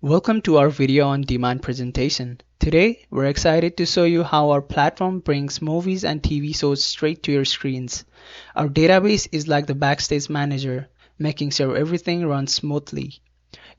Welcome to our video on demand presentation. Today, we're excited to show you how our platform brings movies and TV shows straight to your screens. Our database is like the backstage manager, making sure everything runs smoothly.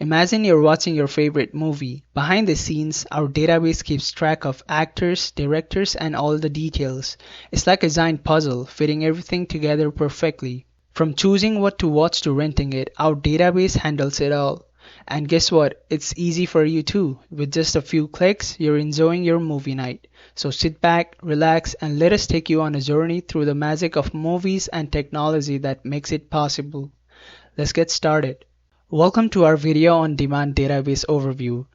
Imagine you're watching your favorite movie. Behind the scenes, our database keeps track of actors, directors, and all the details. It's like a giant puzzle, fitting everything together perfectly. From choosing what to watch to renting it, our database handles it all. And guess what? It's easy for you too. With just a few clicks, you're enjoying your movie night. So sit back, relax, and let us take you on a journey through the magic of movies and technology that makes it possible. Let's get started. Welcome to our video on demand database overview.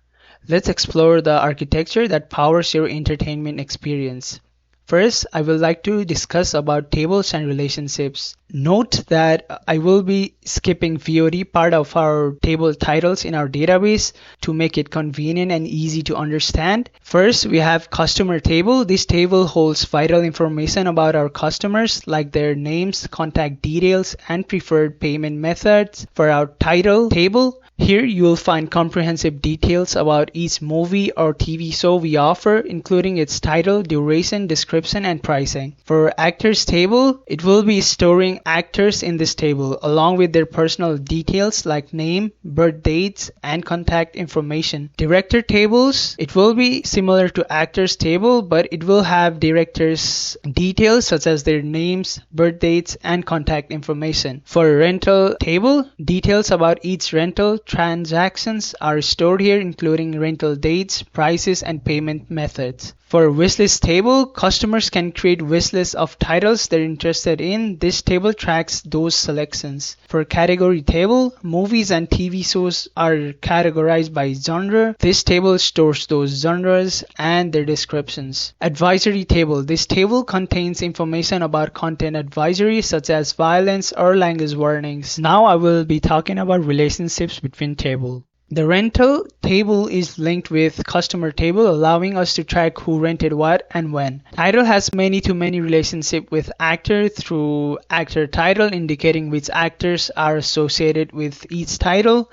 Let's explore the architecture that powers your entertainment experience. First, I would like to discuss about tables and relationships. Note that I will be skipping VOD part of our table titles in our database to make it convenient and easy to understand. First, we have customer table. This table holds vital information about our customers like their names, contact details, and preferred payment methods. For our title table, here you will find comprehensive details about each movie or TV show we offer, including its title, duration, description, and pricing. For actors table, it will be storing actors in this table along with their personal details like name, birth dates, and contact information. Director tables, it will be similar to actors table, but it will have directors details such as their names, birth dates, and contact information. For rental table, details about each rental transactions are stored here, including rental dates, prices, and payment methods. For wishlist table, customers can create wishlists of titles they're interested in. This table tracks those selections. For category table, movies and TV shows are categorized by genre. This table stores those genres and their descriptions. Advisory table. This table contains information about content advisories such as violence or language warnings. Now I will be talking about relationships between tables. The rental table is linked with customer table, allowing us to track who rented what and when. Title has many-to-many relationship with actor through actor title, indicating which actors are associated with each title.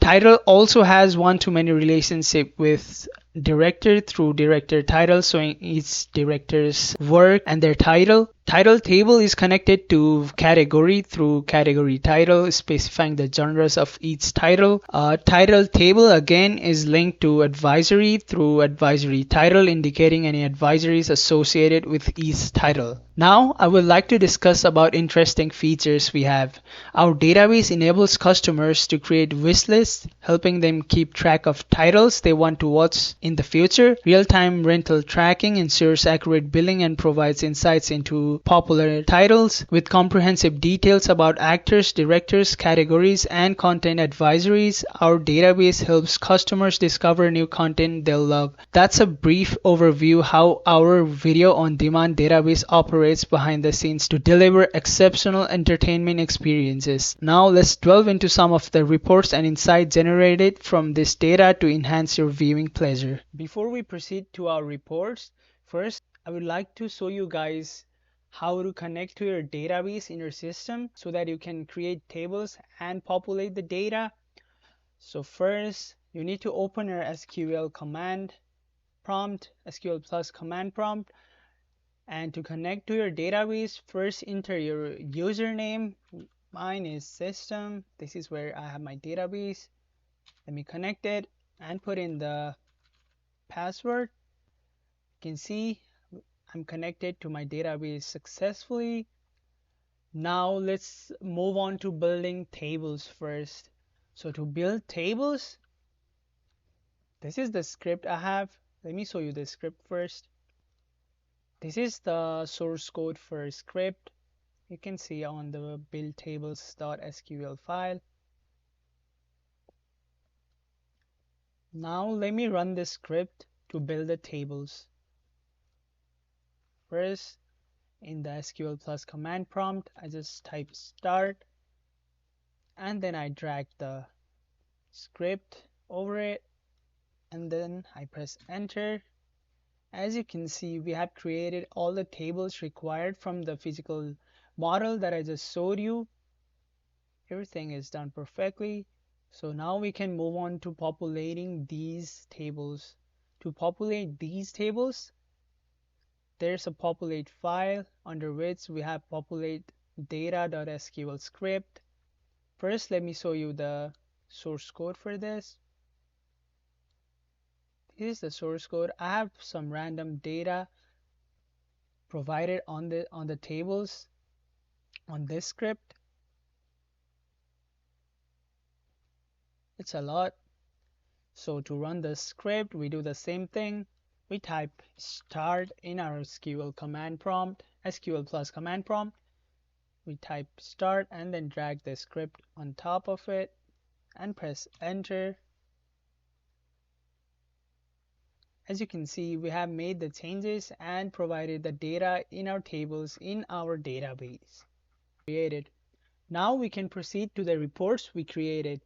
Title also has one-to-many relationship with director through director title, showing each director's work and their title. Title table is connected to category through category title, specifying the genres of each title. Title table again is linked to advisory through advisory title, indicating any advisories associated with each title. Now I would like to discuss about interesting features we have. Our database enables customers to create wish lists, helping them keep track of titles they want to watch in the future. Real-time rental tracking ensures accurate billing and provides insights into popular titles. With comprehensive details about actors, directors, categories, and content advisories, our database helps customers discover new content they'll love. That's a brief overview how our video on demand database operates behind the scenes to deliver exceptional entertainment experiences. Now let's delve into some of the reports and insights generated from this data to enhance your viewing pleasure. Before we proceed to our reports, first I would like to show you guys how to connect to your database in your system so that you can create tables and populate the data. So first you need to open your SQL command prompt, SQL plus command prompt, and to connect to your database, first enter your username. Mine is system. This is where I have my database. Let me connect it and put in the password. You can see I'm connected to my database successfully. Now let's move on to building tables first. So to build tables, this is the script I have. Let me show you the script first. This is the source code for script. You can see on the buildtables.sql file. Now let me run this script to build the tables. First, in the SQL plus command prompt, I just type start and then I drag the script over it and then I press enter. As you can see, we have created all the tables required from the physical model that I just showed you. Everything is done perfectly. So now we can move on to populating these tables. To populate these tables, there's a populate file under which we have populate data.sql script. First, let me show you the source code for this. This is the source code. I have some random data provided on the tables on this script. It's a lot. So to run the script, we do the same thing. We type start in our SQL command prompt, SQL plus command prompt. We type start and then drag the script on top of it and press enter. As you can see, we have made the changes and provided the data in our tables in our database created. Now we can proceed to the reports we created.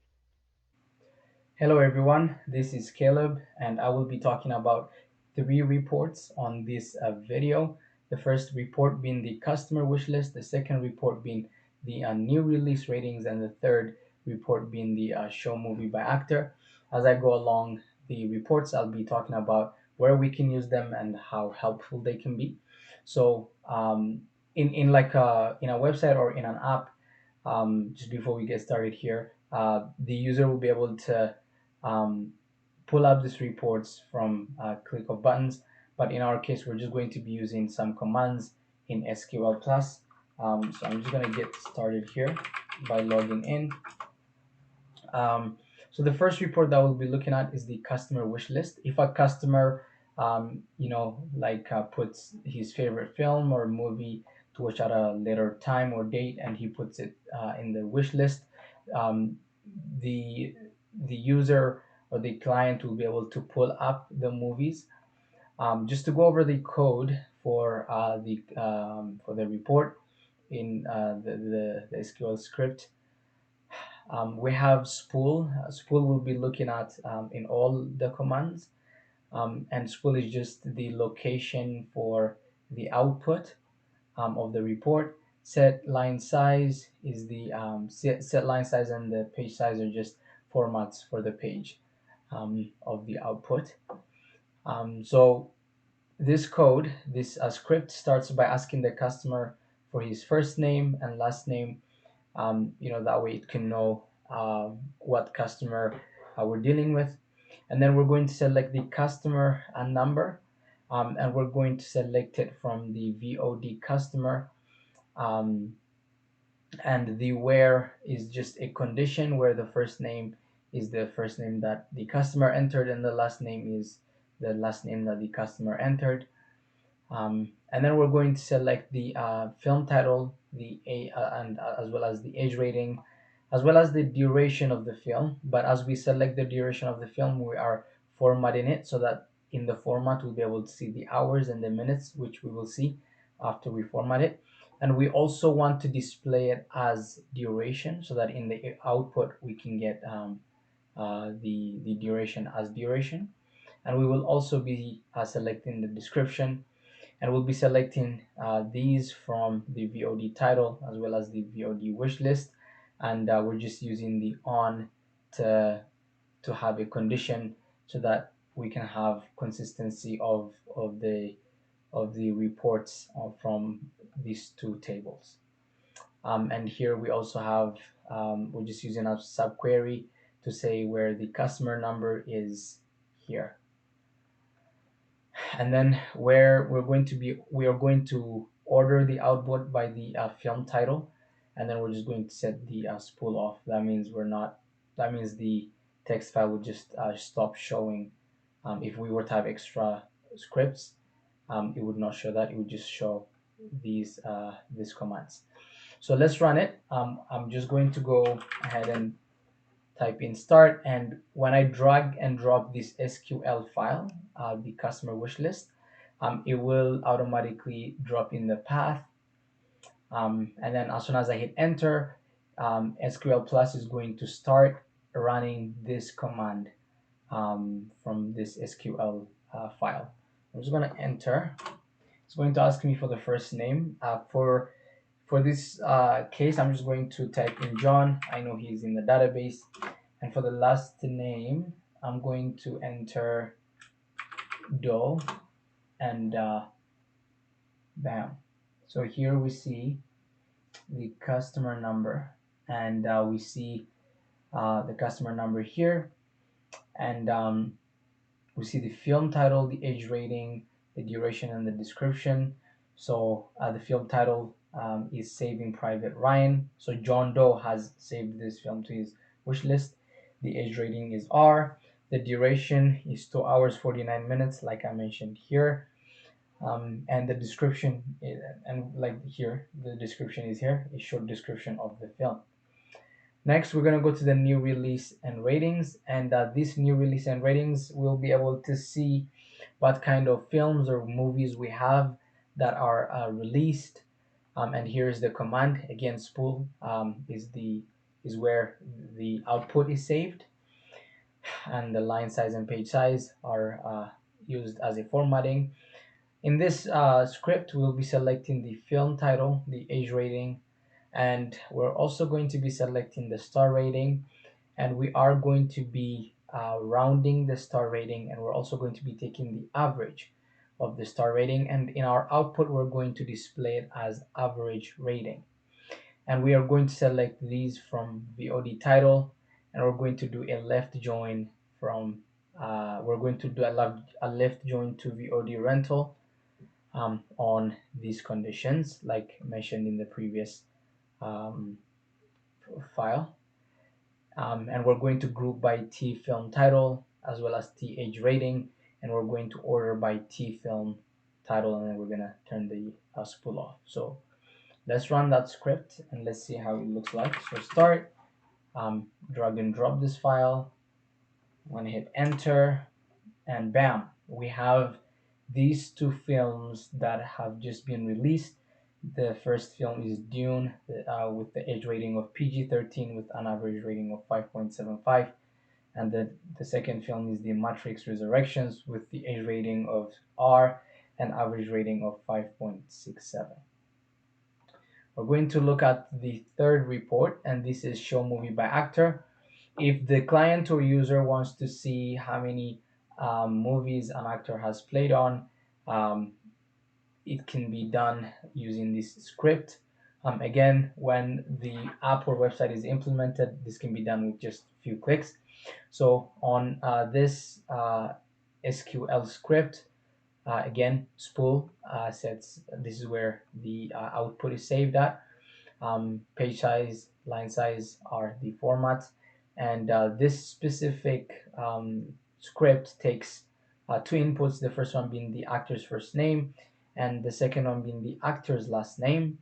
Hello everyone, this is Caleb and I will be talking about three reports on this video. The first report being the customer wish list, the second report being the new release ratings, and the third report being the show movie by actor. As I go along the reports, I'll be talking about where we can use them and how helpful they can be. So in a website or in an app, just before we get started here, the user will be able to um, pull up these reports from a click of buttons. But in our case, we're just going to be using some commands in SQL Plus. So I'm just going to get started here by logging in. Um, so the first report that we'll be looking at is the customer wish list. If a customer, puts his favorite film or movie to watch at a later time or date, and he puts it in the wish list, um, the the user or the client will be able to pull up the movies. Just to go over the code for the report in the SQL script. We have spool. Spool will be looking at in all the commands, and spool is just the location for the output of the report. Set line size is the set line size, and the page size are just formats for the page of the output. So this code, this script starts by asking the customer for his first name and last name. That way it can know what customer we're dealing with. And then we're going to select the customer number, and we're going to select it from the VOD customer. Um, and the where is just a condition where the first name is the first name that the customer entered and the last name is the last name that the customer entered. And then we're going to select the film title, and as well as the age rating, as well as the duration of the film. But as we select the duration of the film, we are formatting it so that in the format we'll be able to see the hours and the minutes, which we will see after we format it. And we also want to display it as duration so that in the output we can get the duration as duration. And we will also be selecting the description, and we'll be selecting these from the VOD title as well as the VOD wish list, and we're just using the on to have a condition so that we can have consistency of the reports from these two tables. And here we also have we're just using a subquery to say where the customer number is here. And then where we are going to order the output by the film title, and then we're just going to set the spool off. That means the text file would just stop showing. If we were to have extra scripts, it would not show that. It would just show these commands. So let's run it. I'm just going to go ahead and type in start, and when I drag and drop this SQL file, the customer wish list, it will automatically drop in the path, and then as soon as I hit enter, SQL Plus is going to start running this command from this SQL file. I'm just going to enter. It's going to ask me for the first name. For this case, I'm just going to type in John. I know he's in the database, And for the last name, I'm going to enter Doe, and bam. So here we see the customer number, and we see the customer number here, and we see the film title, the age rating, the duration, and the description. So the film title is Saving Private Ryan. So John Doe has saved this film to his wish list. The age rating is R. The duration is 2 hours 49 minutes, like I mentioned here. And the description is, and like here, the description is here, a short description of the film. Next, we're going to go to the new release and ratings, and this new release and ratings will be able to see what kind of films or movies we have that are released. And here's the command again. Spool is where the output is saved, and the line size and page size are used as a formatting. In this script, we'll be selecting the film title, the age rating, and we're also going to be selecting the star rating, and we are going to be rounding the star rating, and we're also going to be taking the average of the star rating, and in our output we're going to display it as average rating. And we are going to select these from VOD title, and we're going to do a left join from we're going to do a left join to VOD rental on these conditions like mentioned in the previous um, file. And we're going to group by T film title as well as T age rating, and we're going to order by T film title, and then we're gonna turn the spool off. So let's run that script and let's see how it looks like. So start, drag and drop this file. I'm gonna hit enter, and bam, we have these two films that have just been released. The first film is Dune with the age rating of PG-13 with an average rating of 5.75, and the second film is The Matrix Resurrections with the age rating of R and average rating of 5.67. We're going to look at the third report, and this is show movie by actor. If the client or user wants to see how many movies an actor has played on, um, it can be done using this script. Again, when the app or website is implemented, this can be done with just a few clicks. So on this SQL script, again, spool sets, this is where the output is saved at. Page size, line size are the formats, and this specific script takes two inputs, the first one being the actor's first name and the second one being the actor's last name.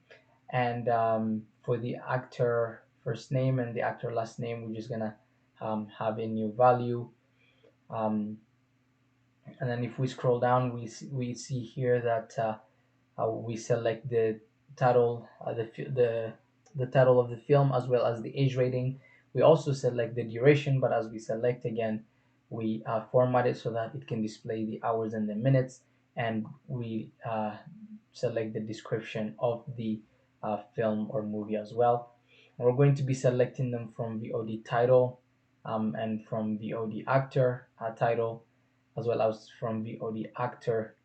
And for the actor first name and the actor last name, we're just gonna have a new value. Um, and then if we scroll down, we see here that we select the title, the title of the film as well as the age rating. We also select the duration, but as we select again, we format it so that it can display the hours and the minutes, and we select the description of the film or movie as well. And we're going to be selecting them from VOD title and from VOD actor title, as well as from VOD actor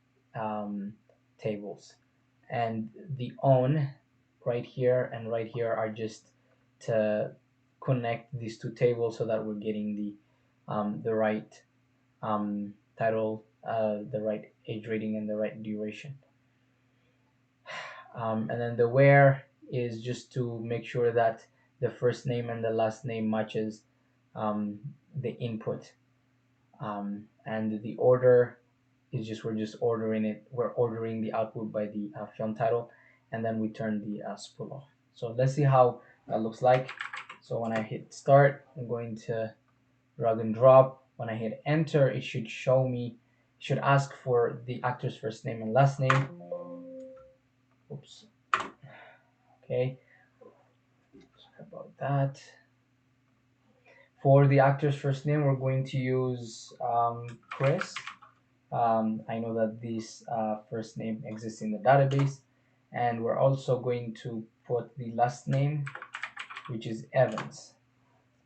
tables. And the on right here and right here are just to connect these two tables so that we're getting the right title, the right age rating, and the right duration. And then the where is just to make sure that the first name and the last name matches the input. And the order is just, we're just ordering it. We're ordering the output by the film title, and then we turn the spool off. So let's see how that looks like. So when I hit start, I'm going to drag and drop. When I hit enter, it should show me, should ask for the actor's first name and last name. Oops. Okay. Sorry about that. For the actor's first name, we're going to use Chris. I know that this first name exists in the database, and we're also going to put the last name, which is Evans.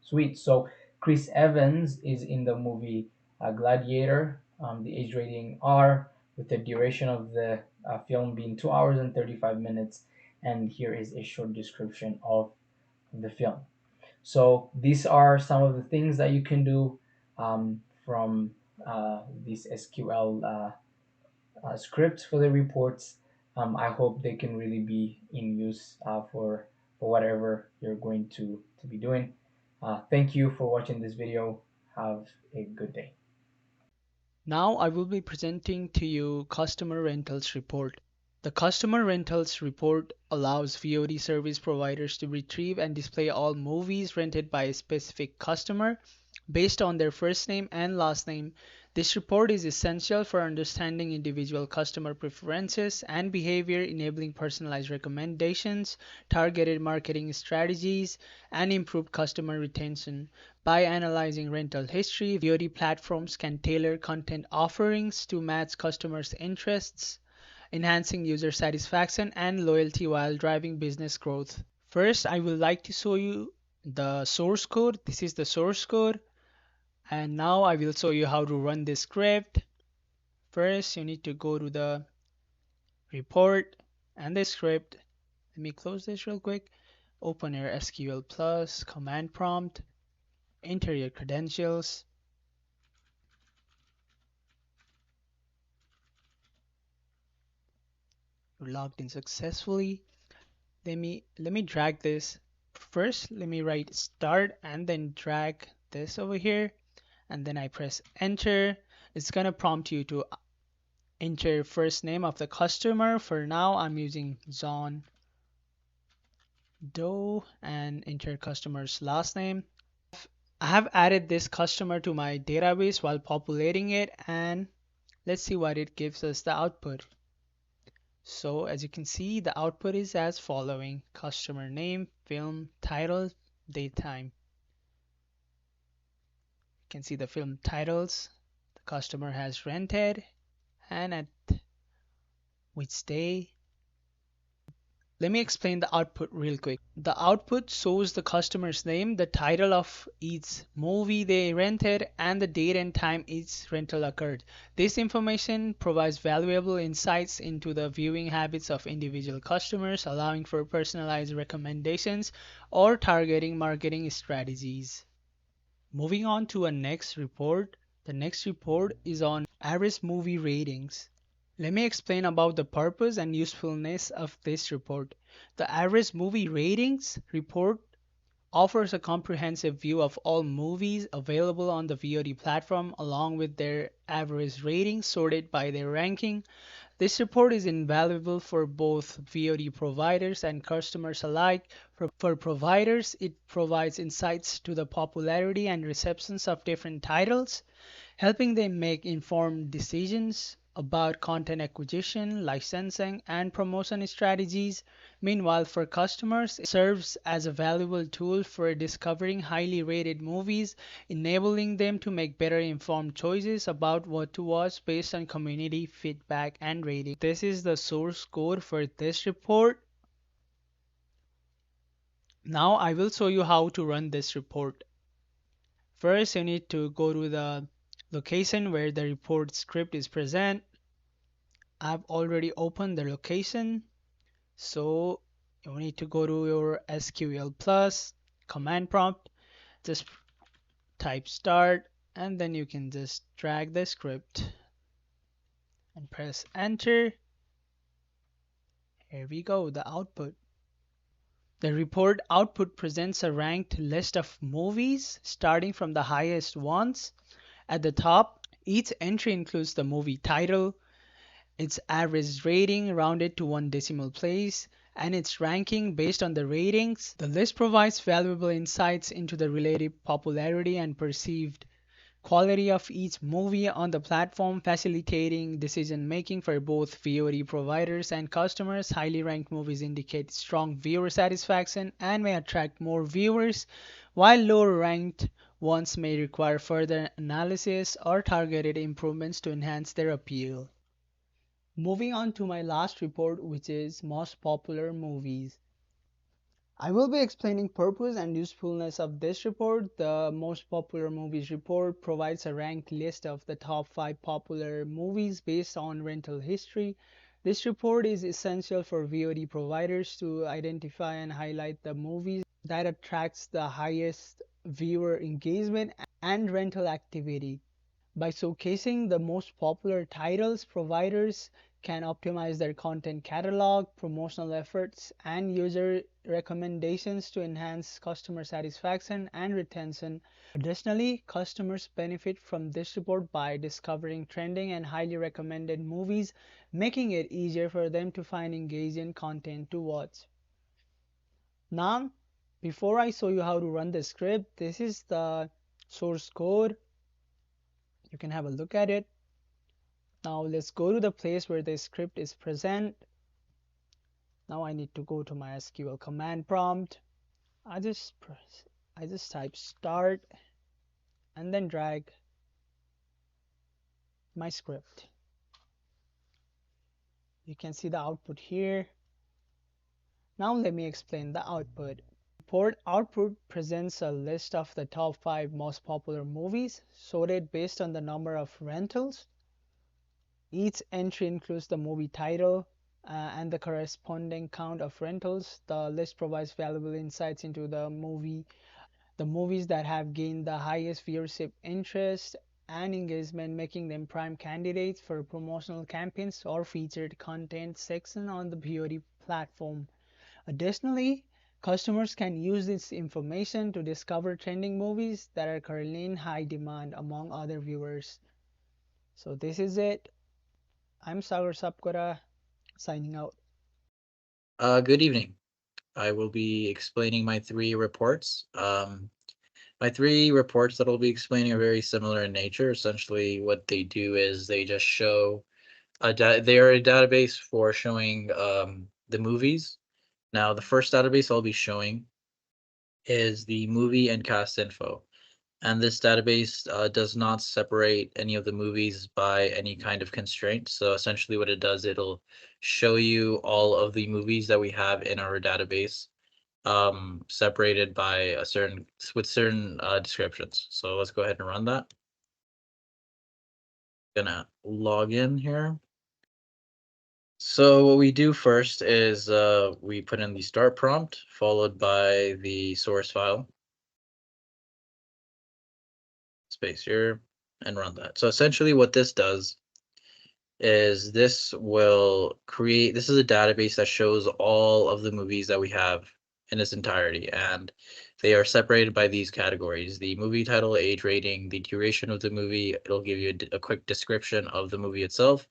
Sweet. So Chris Evans is in the movie Gladiator. The age rating R, with the duration of the film being 2 hours and 35 minutes. And here is a short description of the film. So these are some of the things that you can do from this SQL scripts for the reports. I hope they can really be in use for whatever you're going to be doing. Thank you for watching this video. Have a good day. Now I will be presenting to you Customer Rentals Report. The Customer Rentals Report allows VOD service providers to retrieve and display all movies rented by a specific customer based on their first name and last name. This report is essential for understanding individual customer preferences and behavior, enabling personalized recommendations, targeted marketing strategies, and improved customer retention. By analyzing rental history, VOD platforms can tailor content offerings to match customers' interests, enhancing user satisfaction and loyalty while driving business growth. First, I would like to show you the source code. This is the source code. And now I will show you how to run this script. First, you need to go to the report and the script. Let me close this real quick. Open your SQL Plus command prompt. Enter your credentials. You're logged in successfully. Let me drag this. First, let me write start and then drag this over here. And then I press enter. It's gonna prompt you to enter first name of the customer. For now, I'm using John Doe and enter customer's last name. I have added this customer to my database while populating it, and let's see what it gives us the output. So as you can see, the output is as following: customer name, film, title, date, time. You can see the film titles the customer has rented and at which day. Let me explain the output real quick. The output shows the customer's name, the title of each movie they rented, and the date and time each rental occurred. This information provides valuable insights into the viewing habits of individual customers, allowing for personalized recommendations or targeting marketing strategies. Moving on to a next report. The next report is on average movie ratings. Let me explain about the purpose and usefulness of this report. The average movie ratings report offers a comprehensive view of all movies available on the VOD platform along with their average ratings sorted by their ranking. This report is invaluable for both VOD providers and customers alike. For providers, it provides insights to the popularity and receptions of different titles, helping them make informed decisions about content acquisition, licensing, and promotion strategies. Meanwhile, for customers, it serves as a valuable tool for discovering highly rated movies, enabling them to make better informed choices about what to watch based on community feedback and rating. This is the source code for this report. Now I will show you how to run this report. First, you need to go to the location where the report script is present. I've already opened the location, so you need to go to your SQL Plus command prompt, just type start, and then you can just drag the script and press enter. Here we go, the output. The report output presents a ranked list of movies starting from the highest ones. At the top, each entry includes the movie title, its average rating rounded to one decimal place, and its ranking based on the ratings. The list provides valuable insights into the relative popularity and perceived quality of each movie on the platform, facilitating decision making for both VOD providers and customers. Highly ranked movies indicate strong viewer satisfaction and may attract more viewers, while lower ranked ones may require further analysis or targeted improvements to enhance their appeal. Moving on to my last report, which is most popular movies. I will be explaining purpose and usefulness of this report. The most popular movies report provides a ranked list of the top 5 popular movies based on rental history. This report is essential for VOD providers to identify and highlight the movies that attracts the highest viewer engagement and rental activity. By showcasing the most popular titles, providers can optimize their content catalog, promotional efforts, and user recommendations to enhance customer satisfaction and retention. Additionally, customers benefit from this report by discovering trending and highly recommended movies, making it easier for them to find engaging content to watch. Now, before I show you how to run the script, this is the source code. You can have a look at it. Now let's go to the place where the script is present. Now I need to go to my SQL command prompt. I just type start and then drag my script. You can see the output here. Now let me explain the output. Report output presents a list of the top 5 most popular movies sorted based on the number of rentals. Each entry includes the movie title and the corresponding count of rentals. The list provides valuable insights into the movies that have gained the highest viewership interest and engagement, making them prime candidates for promotional campaigns or featured content section on the VOD platform. Additionally, customers can use this information to discover trending movies that are currently in high demand among other viewers. So this is it. I'm Sagar Sapkota signing out. Good evening. I will be explaining my three reports. My three reports that I'll be explaining are very similar in nature. Essentially, what they do is they just show they are a database for showing the movies. Now, the first database I'll be showing is the movie and cast info. And this database does not separate any of the movies by any kind of constraint. So essentially what it does, it'll show you all of the movies that we have in our database, separated by a certain with certain descriptions. So let's go ahead and run that. Gonna log in here. So what we do first is we put in the start prompt followed by the source file, space here, and run that. So essentially what this does is this will create, this is a database that shows all of the movies that we have in its entirety, and they are separated by these categories: the movie title, age rating, the duration of the movie. It'll give you a quick description of the movie itself,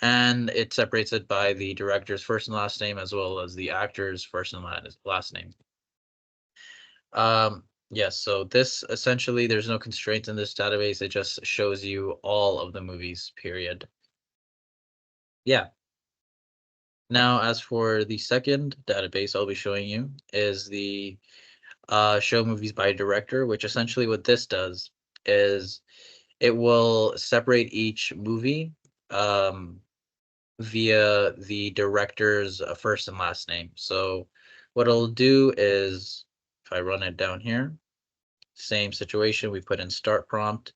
and it separates it by the director's first and last name as well as the actor's first and last name. Yes, so this essentially, there's no constraints in this database. It just shows you all of the movies, period. Yeah. Now, as for the second database I'll be showing you is the show movies by director, which essentially what this does is it will separate each movie via the director's first and last name. So what it'll do is, if I run it down here, same situation, we put in start prompt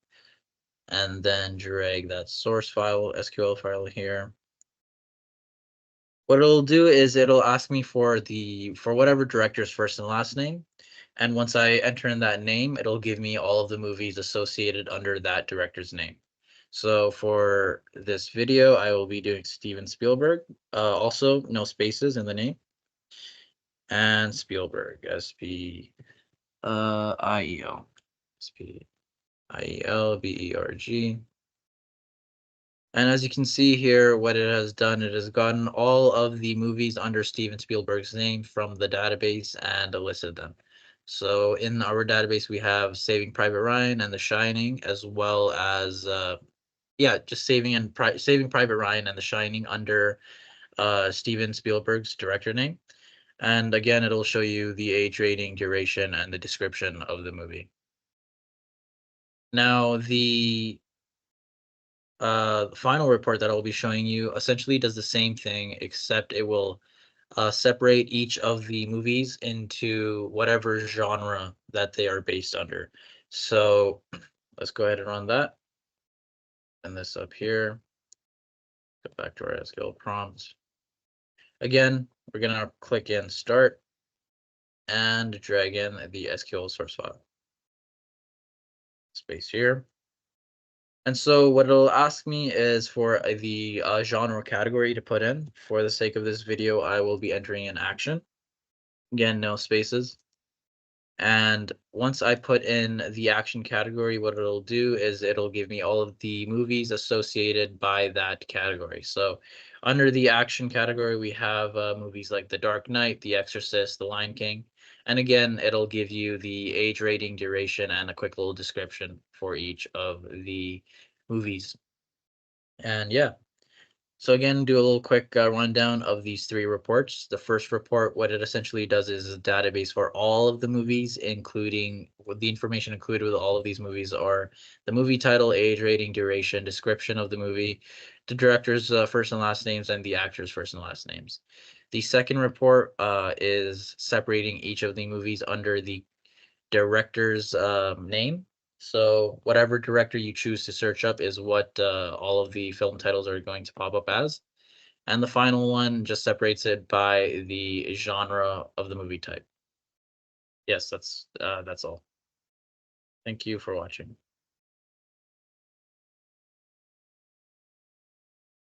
and then drag that source file, SQL file here. What it'll do is it'll ask me for whatever director's first and last name. And once I enter in that name, it'll give me all of the movies associated under that director's name. So for this video, I will be doing Steven Spielberg. Also, no spaces in the name. And Spielberg, S-P-I-E-L. S-P-I-E-L-B-E-R-G. And as you can see here, what it has done, it has gotten all of the movies under Steven Spielberg's name from the database and listed them. So in our database, we have Saving Private Ryan and The Shining, as well as, just Saving Private Ryan and The Shining under Steven Spielberg's director name. And again, it'll show you the age rating, duration, and the description of the movie. Now, the final report that I'll be showing you essentially does the same thing, except it will separate each of the movies into whatever genre that they are based under. So let's go ahead and run that. And this up here. Go back to our SQL prompts. Again, we're going to click in Start and drag in the SQL source file. Space here. And so what it'll ask me is for the genre category to put in. For the sake of this video, I will be entering in action. Again, no spaces. And once I put in the action category, what it'll do is it'll give me all of the movies associated by that category. So under the action category, we have movies like The Dark Knight, The Exorcist, The Lion King. And again, it'll give you the age rating, duration, and a quick little description for each of the movies. And yeah, so again, do a little quick rundown of these three reports. The first report, what it essentially does is a database for all of the movies, including the information included with all of these movies are the movie title, age rating, duration, description of the movie, the director's first and last names, and the actor's first and last names. The second report is separating each of the movies under the director's name. So whatever director you choose to search up is what all of the film titles are going to pop up as. And the final one just separates it by the genre of the movie type. Yes, that's all. Thank you for watching.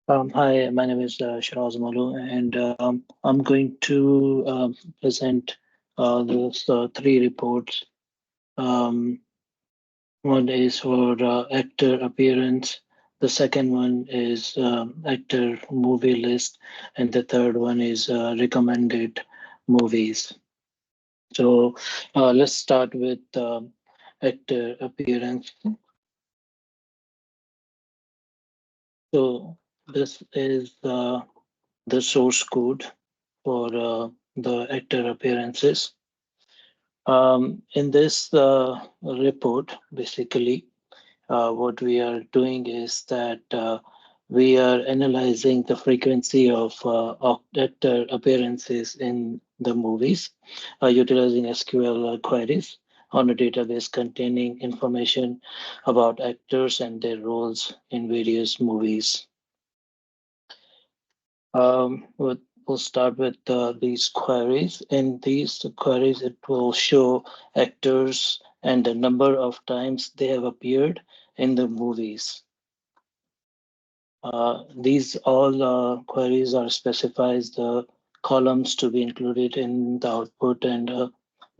Hi, my name is Shiraz Malu, and I'm going to present those three reports. One is for actor appearance, the second one is actor movie list, and the third one is recommended movies. So let's start with actor appearance. So this is the source code for the actor appearances. In this report, basically, what we are doing is that we are analyzing the frequency of actor appearances in the movies utilizing SQL queries on a database containing information about actors and their roles in various movies. We'll start with these queries. In these queries, it will show actors and the number of times they have appeared in the movies. These all queries are specifies the columns to be included in the output, and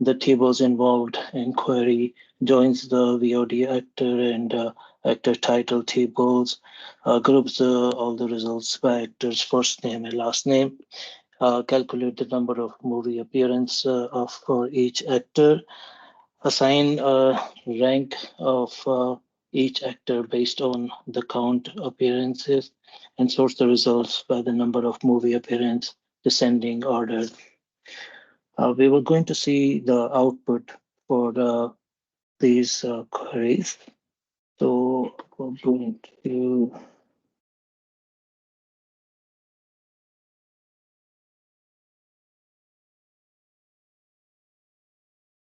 the tables involved in query joins the VOD actor and actor title tables, groups all the results by actor's first name and last name, calculate the number of movie appearance of for each actor, assign a rank of each actor based on the count appearances, and sort the results by the number of movie appearance descending order. We were going to see the output for these queries. So we're going to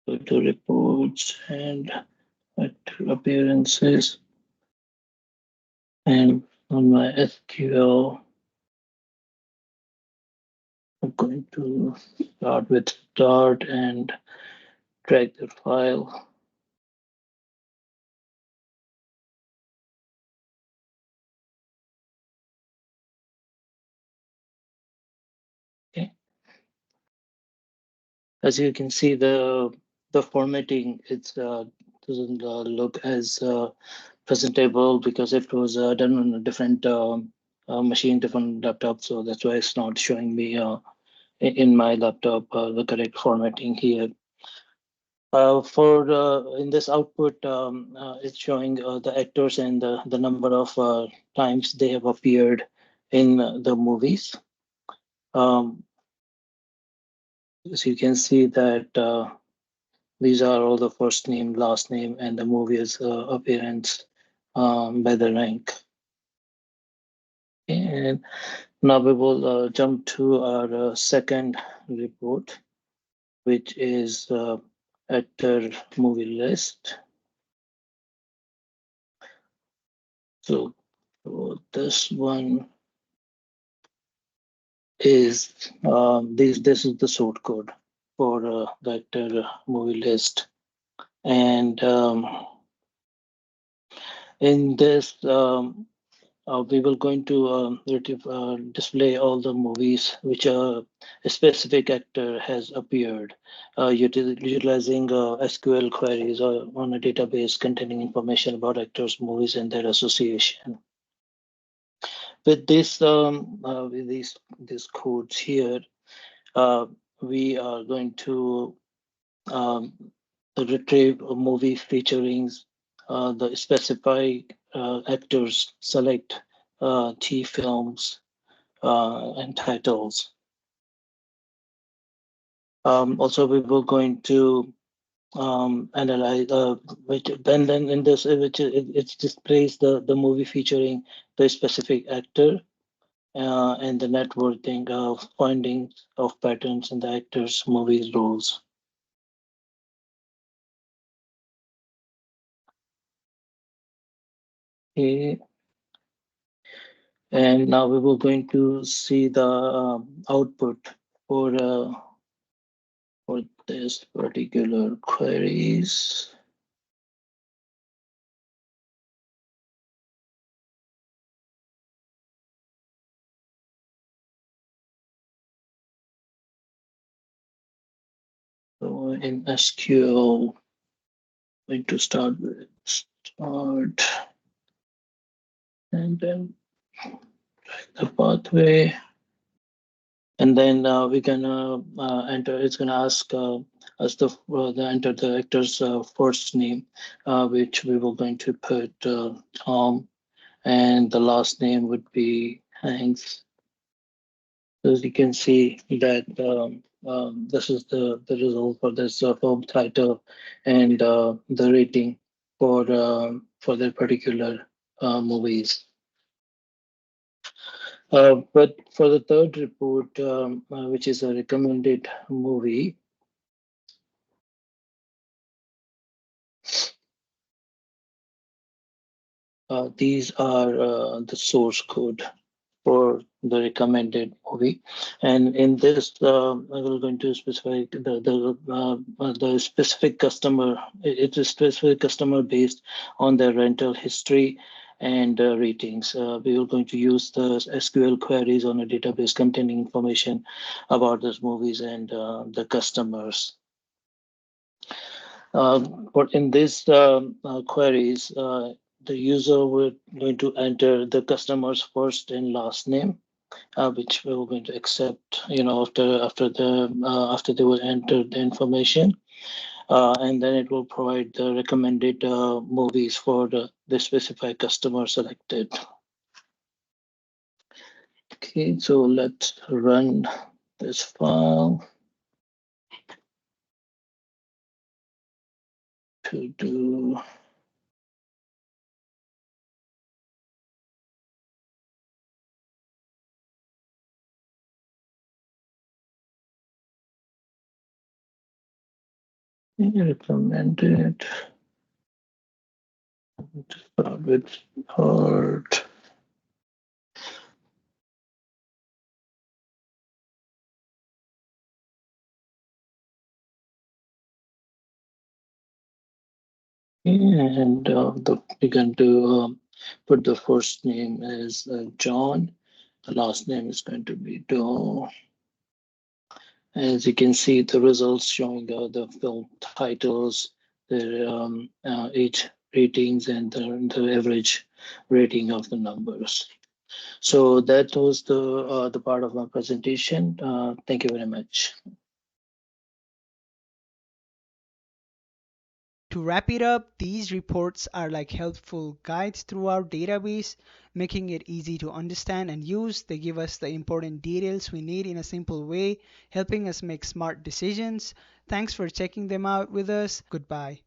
go to reports and actor appearances. And on my SQL, I'm going to start with start and drag the file. Okay. As you can see, the formatting it doesn't look as presentable because it was done on a different machine, different laptop. So that's why it's not showing me in my laptop the correct formatting here. For in this output, it's showing the actors and the number of times they have appeared in the movies. So you can see that these are all the first name, last name, and the movie's appearance by the rank. And now we will jump to our second report, which is actor movie list. So this one is this is the source code for the actor movie list, and in this we will going to display all the movies which a specific actor has appeared, utilizing SQL queries or on a database containing information about actors, movies, and their association. With these codes here, uh, we are going to um, retrieve a movie featuring the specified actors, select T films and titles. Also, we were going to analyze which then in this which it displays the movie featuring the specific actor and the networking of findings of patterns in the actor's movie roles. Okay. And now we were going to see the output for uh, for this particular queries. So in SQL, going to start with start and then the pathway. And then we can enter. It's going to ask us the enter the actor's first name, which we were going to put Tom, and the last name would be Hanks. So as you can see that this is the result for this film title and the rating for their particular movies. But for the third report, which is a recommended movie, these are the source code for the recommended movie, and in this, I will going to specify the specific customer. It is specific customer based on their rental history and ratings. We are going to use the SQL queries on a database containing information about those movies and the customers. But in these queries, the user would going to enter the customer's first and last name, which we were going to accept, after they will enter the information, and then it will provide the recommended movies for the specified customer selected. Okay, so let's run this file to do. Recommended. Start with part. And we're going to put the first name as John. The last name is going to be Doe. As you can see, the results showing the film titles, their age ratings, and the average rating of the numbers. So that was the part of my presentation. Thank you very much. To wrap it up, these reports are like helpful guides through our database, making it easy to understand and use. They give us the important details we need in a simple way, helping us make smart decisions. Thanks for checking them out with us. Goodbye.